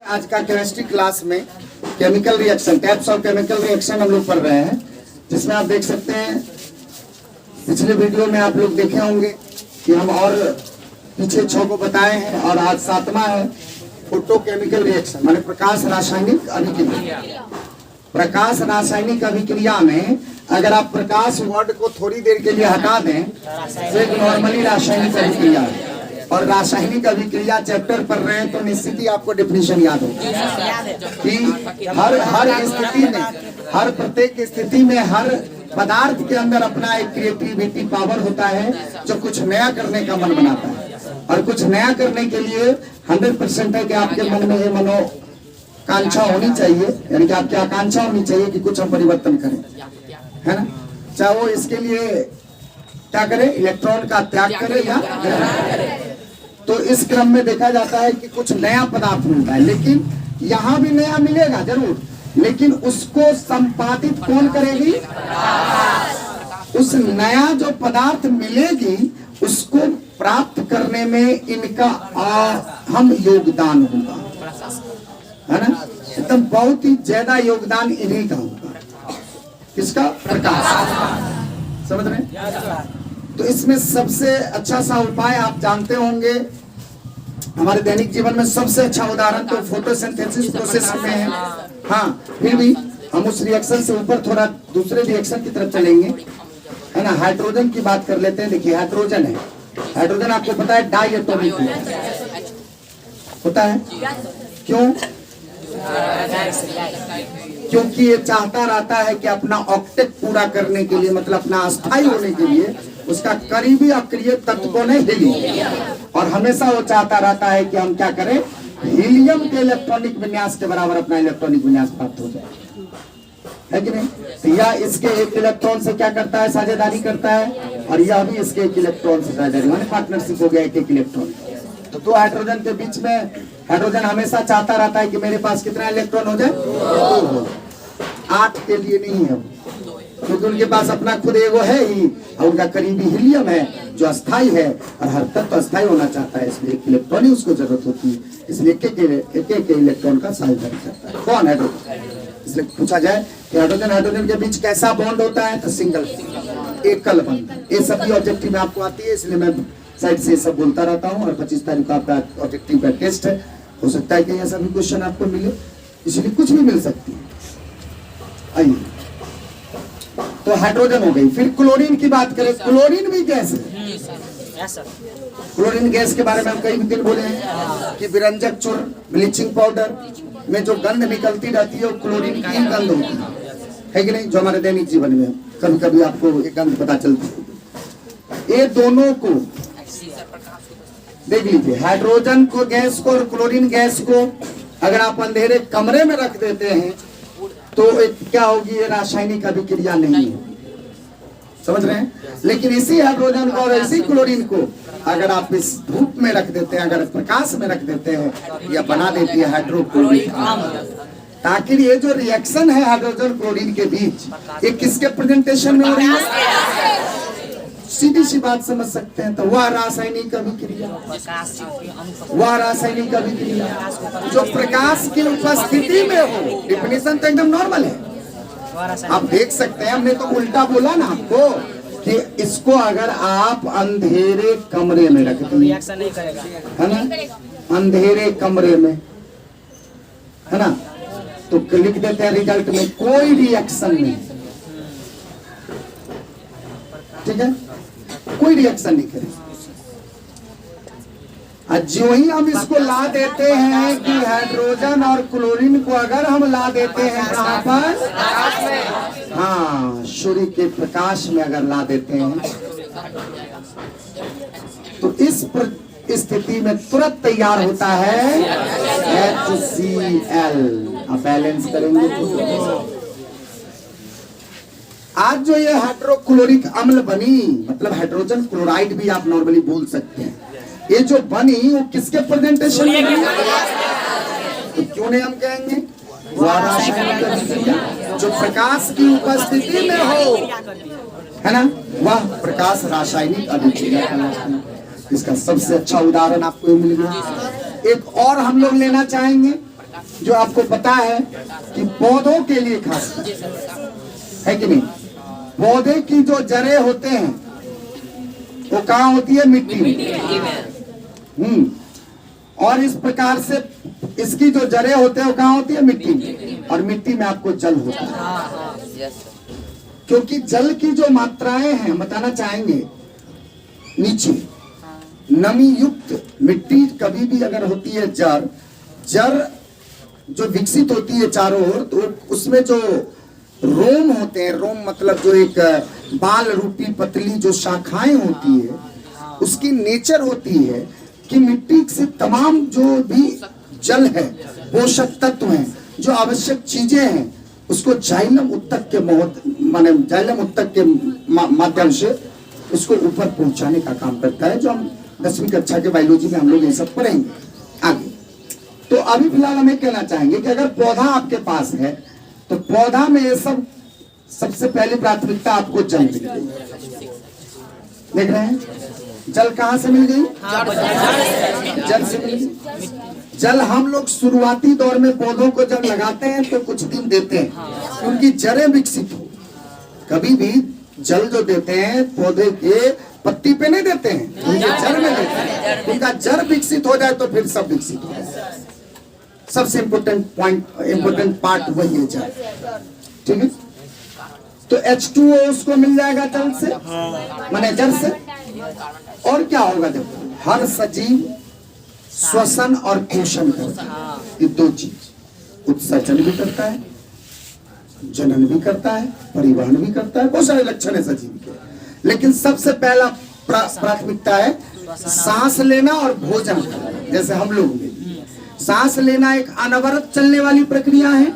आज का chemistry class में chemical reaction, types of chemical reaction हम लोग पढ़ रहे हैं, जिसमें आप देख सकते हैं पिछले वीडियो में आप लोग देखे होंगे कि हम और पीछे 6 को बताए हैं और आज 7वां है फोटोकेमिकल रिएक्शन, माने प्रकाश रासायनिक अभिक्रिया। प्रकाश रासायनिक अभिक्रिया में अगर आप प्रकाश वर्ड को थोड़ी देर के लिए हटा दें तो एक नॉर्मली रासायनिक अभिक्रिया है। और रासायनिक अभिक्रिया चैप्टर पढ़ रहे हैं तो निश्चित ही आपको डेफिनेशन याद होगी कि हर स्थिति में, हर प्रत्येक स्थिति में हर पदार्थ के अंदर अपना एक क्रिएटिविटी पावर होता है जो कुछ नया करने का मन बनाता है। और कुछ नया करने के लिए 100% है कि आपके मन में ये मनोकांक्षा होनी चाहिए, यानी कि आपकी आकांक्षा होनी चाहिए कि कुछ हम परिवर्तन करें, है ना। चाहे वो इसके लिए क्या करें, इलेक्ट्रॉन का त्याग करें या तो इस क्रम में देखा जाता है कि कुछ नया पदार्थ मिलता है, लेकिन यहाँ भी नया मिलेगा जरूर, लेकिन उसको संपादित कौन करेगी? उस नया जो पदार्थ मिलेगी उसको प्राप्त करने में इनका अहम योगदान होगा, है ना। एकदम बहुत ही ज्यादा योगदान इन्हीं का होगा। किसका? प्रकाश। समझ रहे हैं? तो इसमें सबसे अच्छा सा उपाय आप जानते होंगे, हमारे दैनिक जीवन में सबसे अच्छा उदाहरण तो फोटोसिंथेसिस प्रोसेस में है। हाँ, फिर भी हम उस रिएक्शन से ऊपर थोड़ा दूसरे रिएक्शन की तरफ चलेंगे, है ना। हाइड्रोजन की बात कर लेते हैं। देखिए हाइड्रोजन है, हाइड्रोजन आपको पता है डाई एटॉमिक होता है। क्यों? क्योंकि ये चाहता रहता है कि अपना ऑक्टेट पूरा करने के लिए, मतलब अपना अस्थायी होने के लिए उसका करीबी अक्रिय तत्व को नहीं हीलियम, और हमेशा वो चाहता रहता है कि हम क्या करें, हीलियम के इलेक्ट्रॉनिक विन्यास के बराबर अपना इलेक्ट्रॉनिक विन्यास प्राप्त हो जाए, है कि नहीं। तो यह इसके एक इलेक्ट्रॉन से क्या करता है, साझेदारी करता है, और यह भी इसके एक इलेक्ट्रॉन से साझेदारी, माने पार्टनरशिप हो गया एक इलेक्ट्रॉन। तो 2 हाइड्रोजन के बीच में हाइड्रोजन हमेशा चाहता रहता है कि मेरे पास कितना इलेक्ट्रॉन हो जाए, 2 हो। 8 के लिए नहीं है, क्योंकि उनके पास अपना खुद एगो है ही, और उनका करीबी हीलियम है जो अस्थाई है, और हर तत्व अस्थाई होना चाहता है, इसलिए एक इलेक्ट्रॉन ही उसको जरूरत होती है, इसलिए एक इलेक्ट्रॉन का साझेदारी करता है। कौन? हाइड्रोजन। इसलिए पूछा जाए कि हाइड्रोजन हाइड्रोजन के बीच कैसा बॉन्ड होता है, तो सिंगल, एकल बॉन्ड। ये सभी ऑब्जेक्टिव में आपको आती है, इसलिए मैं साइड से सब बोलता रहता हूँ। और 25 तारीख को आपका ऑब्जेक्टिव का टेस्ट है, हो सकता है कि ऐसा भी क्वेश्चन आपको मिले, इसलिए कुछ भी मिल सकती है। आइए, तो हाइड्रोजन हो गई। फिर क्लोरीन की बात करें, क्लोरीन भी गैस है। क्लोरीन गैस के बारे में हम कई दिन बोले हैं कि विरंजक चूर्ण, ब्लीचिंग पाउडर में जो गंध निकलती रहती है वो क्लोरीन की गंध होती है कि नहीं, जो हमारे दैनिक जीवन में कभी कभी आपको एक गंध पता चलती है। ये दोनों को देख लीजिए, हाइड्रोजन को गैस को और क्लोरीन गैस को अगर आप अंधेरे कमरे में रख देते हैं तो क्या होगी, ये रासायनिक अभिक्रिया नहीं होगी। समझ रहे हैं? लेकिन इसी हाइड्रोजन को और इसी क्लोरीन को अगर आप इस धूप में रख देते हैं, अगर प्रकाश में रख देते हैं, यह बना देती है हाइड्रोक्लोरिक अम्ल। ताकि ये जो रिएक्शन है हाइड्रोजन क्लोरीन के बीच, ये किसके प्रेजेंटेशन में हो रही है? सीधी सी बात समझ सकते हैं। तो वह रासायनिक अभिक्रिया, वह रासायनिक अभिक्रिया जो प्रकाश की उपस्थिति में हो, डिफिनेशन तो एकदम नॉर्मल है। आप देख सकते हैं, हमने तो उल्टा बोला ना आपको कि इसको अगर आप अंधेरे कमरे में रख दें, है ना, अंधेरे कमरे में, है ना, तो लिख देते हैं रिजल्ट में कोई रिएक्शन नहीं, ठीक है, कोई रिएक्शन नहीं करेगा। जो ही हम इसको ला देते हैं कि हाइड्रोजन और क्लोरीन को अगर हम ला देते हैं कहाँ पर, हाँ, सूर्य के प्रकाश में अगर ला देते हैं तो इस स्थिति में तुरंत तैयार होता है HCl। आप बैलेंस करेंगे तो आज जो ये हाइड्रोक्लोरिक अम्ल बनी, मतलब हाइड्रोजन क्लोराइड भी आप नॉर्मली बोल सकते हैं, ये जो बनी वो किसके प्रेजेंटेशन में बनी? तो क्यों नहीं हम कहेंगे जो प्रकाश की उपस्थिति में हो, है ना, वह प्रकाश रासायनिक अभिक्रिया कहलाता है। इसका सबसे अच्छा उदाहरण आपको मिल गया। एक और हम लोग लेना चाहेंगे जो आपको पता है कि पौधों के लिए खास है कि नहीं। पौधे की जो जड़ें होते हैं वो कहाँ होती है? मिट्टी में। और इस प्रकार से इसकी जो जड़ें होते हैं वो कहाँ होती है? मिट्टी में। और मिट्टी में आपको जल होता है, क्योंकि जल की जो मात्राएं हैं बताना चाहेंगे। नीचे नमी युक्त मिट्टी कभी भी अगर होती है जड़ जो विकसित होती है चारों ओर, तो उसमें जो रोम होते हैं, रोम मतलब जो एक बाल रूपी पतली जो शाखाएं होती है, उसकी नेचर होती है कि मिट्टी से तमाम जो भी जल है, पोषक तत्व हैं, जो आवश्यक चीजें हैं, उसको जाइलम उत्तक के माने जाइलम उत्तक के माध्यम से उसको ऊपर पहुंचाने का काम करता है, जो हम 10वीं कक्षा के बायोलॉजी में हम लोग ये सब पढ़ेंगे आगे। तो अभी फिलहाल हम ये कहना चाहेंगे कि अगर पौधा आपके पास है तो पौधा में ये सब सबसे पहली प्राथमिकता आपको जल मिल गई। देख रहे हैं जल कहाँ से मिल गई? जल से मिल गई। जल हम लोग शुरुआती दौर में पौधों को जब लगाते हैं तो कुछ दिन देते हैं, उनकी जड़ें विकसित हो। कभी भी जल जो देते हैं पौधे के पत्ती पे नहीं देते हैं, उनके जड़ में देते हैं। उनका जड़ विकसित हो जाए तो फिर सब विकसित हो जाए। सबसे इम्पोर्टेंट पार्ट वही है जल, ठीक है। तो H2O उसको मिल जाएगा जल से, माने जड़ से। और क्या होगा? देखो, हर सजीव श्वसन और पोषण करता है, ये दो चीज। उत्सर्जन भी करता है, जनन भी करता है, परिवहन भी करता है, बहुत सारे लक्षण है सजीव के। लेकिन सबसे पहला प्राथमिकता है सांस लेना और भोजन करना। जैसे हम लोग में सांस लेना एक अनवरत चलने वाली प्रक्रिया है,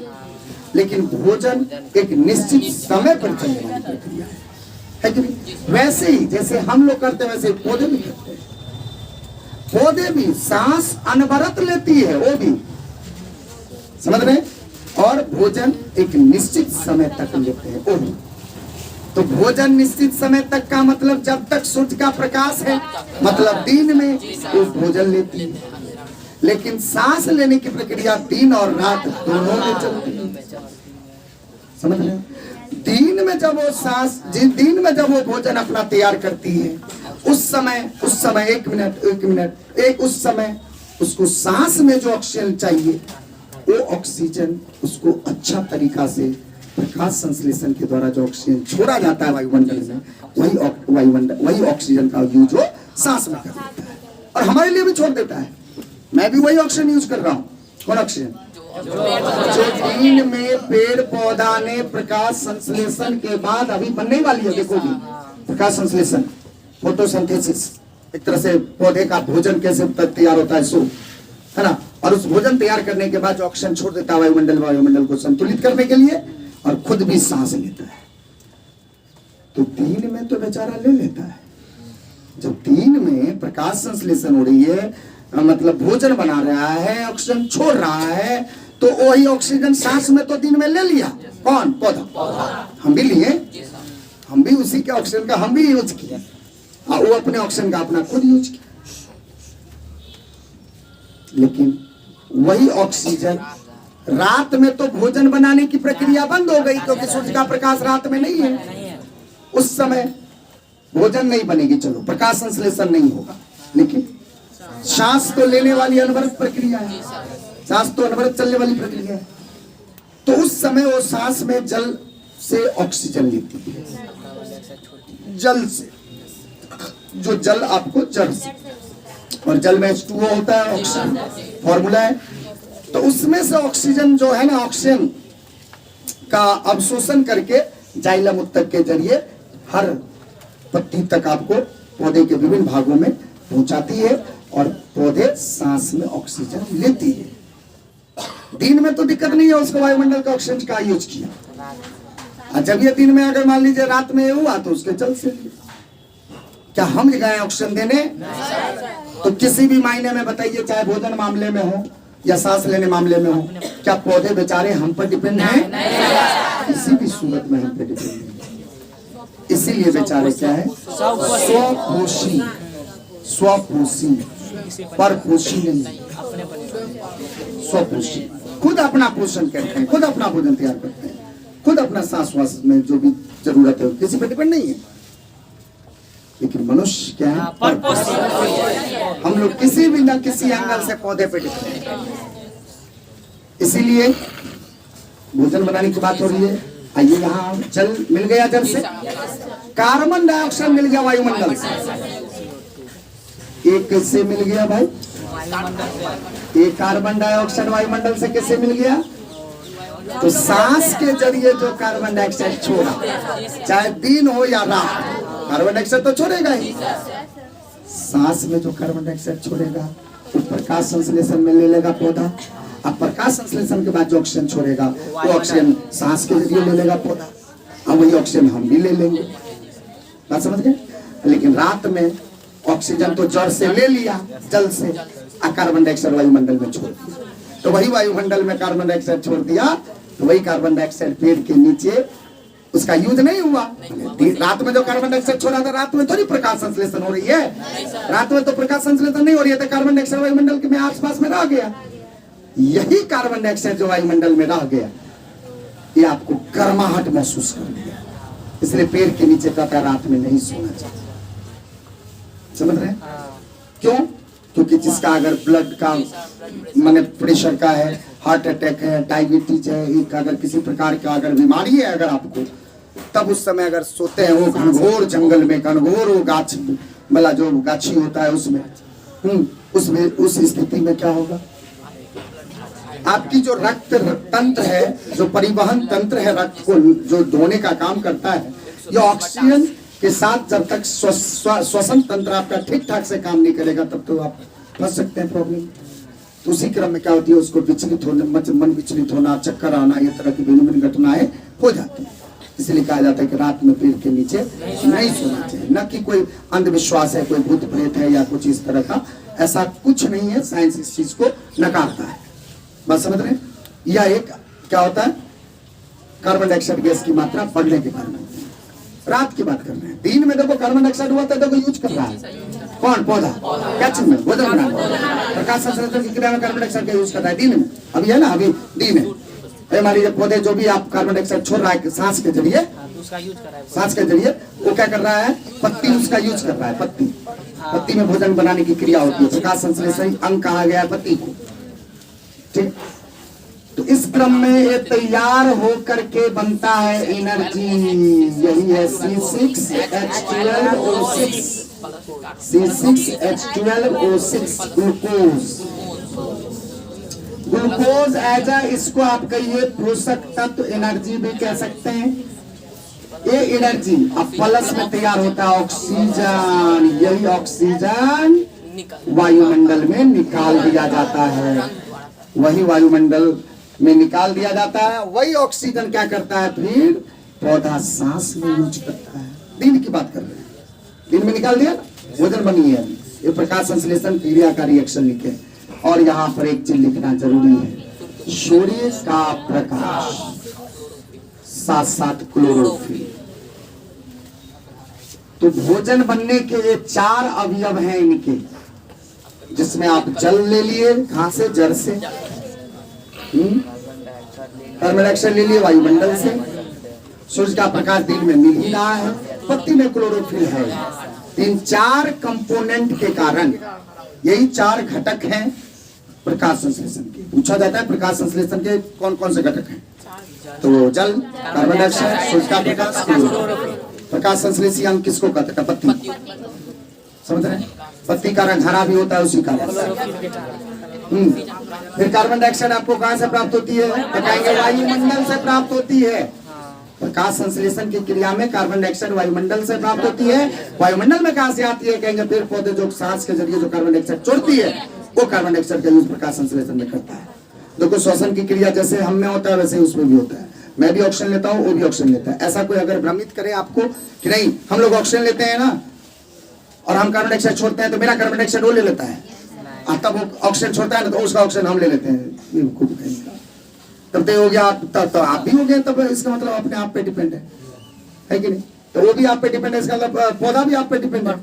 लेकिन भोजन एक निश्चित समय पर चलने वाली प्रक्रिया है कि नहीं? वैसे ही जैसे हम लोग करते हैं वैसे पौधे भी करते हैं। पौधे भी सांस अनवरत लेती है, वो भी, समझ रहे? और भोजन एक निश्चित समय तक लेते हैं, वो भी। तो भोजन निश्चित समय तक का मतलब जब तक सूर्य का प्रकाश है, मतलब दिन में वो भोजन लेती है। लेकिन सांस लेने की प्रक्रिया दिन और रात दोनों में चलती है, समझ रहे? दिन में जब वो सांस, दिन में जब वो भोजन अपना तैयार करती है, उस समय एक उस समय उसको सांस में जो ऑक्सीजन चाहिए, वो ऑक्सीजन उसको अच्छा तरीका से प्रकाश संश्लेषण के द्वारा जो ऑक्सीजन छोड़ा जाता है वायुमंडल में, वही ऑक्सीजन का यूज वो सांस में कर देता है और हमारे लिए भी छोड़ देता है। मैं भी वही ऑक्सीजन यूज कर रहा हूँ। कौन ऑक्सीजन? जो दिन में पेड़ पौधा ने प्रकाश संश्लेषण के बाद अभी बनने वाली है। देखो भी प्रकाश संश्लेषण, फोटोसिंथेसिस, एक तरह से पौधे का भोजन कैसे तैयार होता है, सो है ना। और उस भोजन तैयार करने के बाद जो ऑक्सीजन छोड़ देता है वायुमंडल को संतुलित करने के लिए, और खुद भी सांस लेता है। तो दिन में तो बेचारा ले लेता है। जब दिन में प्रकाश संश्लेषण हो रही है, मतलब भोजन बना रहा है, ऑक्सीजन छोड़ रहा है, तो वही ऑक्सीजन सांस में तो दिन में ले लिया। कौन? पौधा। हम भी लिए, हम भी उसी के ऑक्सीजन का हम भी यूज किया, और वो अपने ऑक्सीजन का अपना खुद यूज किया। लेकिन वही ऑक्सीजन रात में तो भोजन बनाने की प्रक्रिया बंद हो गई, क्योंकि सूर्य का प्रकाश रात में नहीं है। उस समय भोजन नहीं बनेगी, चलो प्रकाश संश्लेषण नहीं होगा, लेकिन सांस तो लेने वाली अनवरत प्रक्रिया है, सांस तो अनवरत चलने वाली प्रक्रिया है। तो उस समय वो सांस में जल से ऑक्सीजन लेती है, जल से, जो जल आपको जड़ से, और जल में H2O होता है, ऑक्सीजन फॉर्मूला है। तो उसमें से ऑक्सीजन जो है ना, ऑक्सीजन का अवशोषण करके जाइलम उत्तक के जरिए हर पत्ती तक आपको पौधे के विभिन्न भागों में पहुंचाती है, और पौधे सांस में ऑक्सीजन लेती है। दिन में तो दिक्कत नहीं है, उसको वायुमंडल का ऑक्सीजन का यूज किया। और जब ये दिन में अगर मान लीजिए रात में हुआ तो उसके जल से क्या हम गए ऑक्सीजन देने? तो किसी भी मायने में बताइए, चाहे भोजन मामले में हो या सांस लेने मामले में हो, क्या पौधे बेचारे हम पर डिपेंड हैं? किसी भी सूरत में हम पर डिपेंड नहीं। इसीलिए बेचारे क्या है? स्वपोषी, स्वपोषी, परपोषी नहीं, स्वपोषी। खुद अपना पोषण करते हैं, खुद अपना भोजन तैयार करते हैं, खुद अपना सांस वास में जो भी जरूरत है किसी पर डिपेंड नहीं है। लेकिन मनुष्य क्या है, हम लोग किसी भी ना किसी एंगल से पौधे पे डिपेंड हैं। इसीलिए भोजन बनाने की बात हो रही है। आइए यहाँ जल मिल गया, जल से कार्बन डाइऑक्साइड मिल गया वायुमंडल से। एक किससे मिल गया भाई? एक कार्बन डाइऑक्साइड वायुमंडल से किससे मिल गया? तो सांस के जरिए जो कार्बन डाइऑक्साइड छोड़ा, चाहे दिन हो या रात, कार्बन डाइऑक्साइड तो छोड़ेगा ही। सांस में जो कार्बन डाइऑक्साइड छोड़ेगा वो प्रकाश संश्लेषण में ले लेगा पौधा। अब प्रकाश संश्लेषण के बाद जो ऑक्सीजन छोड़ेगा वो ऑक्सीजन सांस के जरिए ले लेगा पौधा। अब वही ऑक्सीजन हम भी ले लेंगे। बात समझ गए? लेकिन रात में ऑक्सीजन तो जड़ से ले लिया, जल से, और कार्बन डाइऑक्साइड वायुमंडल में छोड़ दिया। तो वही वायुमंडल में कार्बन डाइऑक्साइड छोड़ दिया, तो वही कार्बन डाइऑक्साइड पेड़ के नीचे उसका यूज नहीं हुआ। रात में जो कार्बन डाइऑक्साइड छोड़ा था, रात में थोड़ी प्रकाश संश्लेषण हो रही है, रात में तो प्रकाश संश्लेषण नहीं हो रही है, तो कार्बन डाइऑक्साइड वायुमंडल के में आसपास में रह गया। यही कार्बन डाइऑक्साइड जो वायुमंडल में रह गया, ये आपको गर्माहट महसूस कर दिया। इसलिए पेड़ के नीचे कहता है रात में नहीं सोना चाहिए। समझ रहे हैं? क्यों? क्योंकि जिसका अगर ब्लड का माने प्रेशर का है, हार्ट अटैक है, डायबिटीज है, एक अगर किसी प्रकार का अगर बीमारी है अगर आपको, तब उस समय अगर सोते हैं वो घनघोर जंगल में, घनघोर वो गाछ वाला जो गाछी होता है उसमें उस स्थिति में क्या होगा? आपकी जो रक्त तंत्र है, जो परिवहन तंत्र है, रक्त को जो धोने का काम करता है, ये ऑक्सीजन के साथ जब तक श्वसन तंत्र आपका ठीक ठाक से काम नहीं करेगा तब तो आप फंस सकते हैं प्रॉब्लम। तो उसी क्रम में क्या होती है, उसको विचलित होने, मन विचलित होना, चक्कर आना, ये तरह की भिन्न भिन्न घटनाएं हो जाती है। इसलिए कहा जाता है कि रात में पेड़ के नीचे नहीं सोना चाहिए। न कि कोई अंधविश्वास है, कोई भूत प्रेत है या कुछ इस तरह का, ऐसा कुछ नहीं है। साइंस इस चीज को नकारता है। बस समझ रहे हैं? यह एक क्या होता है, कार्बन डाइऑक्साइड गैस की मात्रा बढ़ने के कारण। रात की बात कर रहे हैं। दिन में देखो कार्बन डाइऑक्साइड हुआ था, देखो यूज कर रहा है कौन? पौधा। क्या चीज में? भोजन बनाने, प्रकाश संश्लेषण की क्रिया में कार्बन डाइऑक्साइड का यूज कर रहा है दिन में। अभी है ना, अभी दिन है। मान लीजिए पौधे जो भी आप कार्बन डाइऑक्साइड छोड़ रहा है सांस के जरिए, सांस के जरिए वो क्या कर रहा है? पत्ती उसका यूज कर रहा है। पत्ती में भोजन बनाने की क्रिया होती है। प्रकाश संश्लेषण अंग कहा गया है पत्ती को। ठीक, तो इस क्रम में ये तैयार होकर के बनता है एनर्जी। यही है C6H12O6, C6H12O6 glucose. Glucose as इसको आप कहिए पोषक तत्व, एनर्जी भी कह सकते हैं। ये एनर्जी अब प्लस में तैयार होता है ऑक्सीजन। यही ऑक्सीजन वायुमंडल में निकाल दिया जाता है। वही वायुमंडल में निकाल दिया जाता है। वही ऑक्सीजन क्या करता है, फिर पौधा सांस में यूज करता है। दिन की बात कर रहे हैं, दिन में निकाल दिया, भोजन बनी है। ये प्रकाश संश्लेषण क्रिया का रिएक्शन लिखे। और यहाँ पर एक चीज लिखना जरूरी है, सूर्य का प्रकाश साथ साथ क्लोरोफिल। तो भोजन बनने के ये 4 अवयव हैं इनके, जिसमें आप जल ले लिए, कहां से? जड़ से। कार्बन डाइऑक्साइड ले लिए वायुमंडल से। सूर्य का प्रकाश दिन में मिल ही रहा है। पत्ती में क्लोरोफिल है। 3-4 कंपोनेंट के कारण, यही 4 घटक हैं प्रकाश संश्लेषण के। पूछा जाता है प्रकाश संश्लेषण के कौन कौन से घटक हैं, तो जल, कार्बन डाइऑक्साइड, सूर्य का प्रकाश, क्लोरोफिल। प्रकाश संश्लेषी अंग किसको कहते हैं? पत्ती। समझ रहे हैं? पत्ती का रंग हरा भी होता है उसी कारण। फिर कार्बन डाइऑक्साइड आपको कहां से प्राप्त होती है? बताएंगे वायुमंडल से प्राप्त होती है। प्रकाश संश्लेषण की क्रिया में कार्बन डाइऑक्साइड वायुमंडल से प्राप्त होती है। वायुमंडल में कहां से आती है? कहेंगे पेड़ पौधे जो सांस के जरिए जो कार्बन डाइऑक्साइड छोड़ती है, वो कार्बन डाइऑक्साइड का यूज प्रकाश संश्लेषण में करता है। देखो श्वसन की क्रिया जैसे हम में होता है वैसे उसमें भी होता है। मैं भी ऑक्सीजन लेता हूँ, वो भी ऑक्सीजन लेता है। ऐसा कोई अगर भ्रमित करे आपको कि नहीं हम लोग ऑक्सीजन लेते हैं ना और हम कार्बन डाइऑक्साइड छोड़ते हैं तो मेरा कार्बन डाइऑक्साइड वो ले लेता है, तब वो ऑक्सीजन छोड़ता है ना तो उसका ऑक्सीजन हम ले लेते हैं। तब तो हो गया, तो आप भी हो गए। तब इसका मतलब अपने आप पे डिपेंड है कि नहीं? तो वो भी आप पे डिपेंड है, इसका मतलब पौधा भी आप पे डिपेंड है।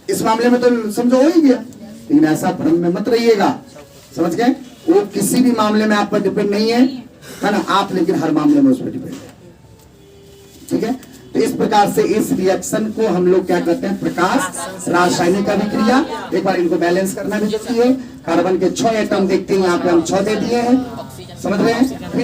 इस मामले में तो समझो हो ही गया। लेकिन ऐसा भ्रम में मत रहिएगा, समझ गए? वो किसी भी मामले में आप पर डिपेंड नहीं है ना, आप लेकिन हर मामले में उस पर डिपेंड है। ठीक है, तो इस प्रकार से इस रिएक्शन को हम लोग क्या कहते हैं, प्रकाश रासायनिक अभिक्रिया। एक बार इनको बैलेंस करना भी जरूरी है। कार्बन के 6 एटम देखते हैं, यहाँ पे हम 6 दे दिए हैं, समझ रहे हैं।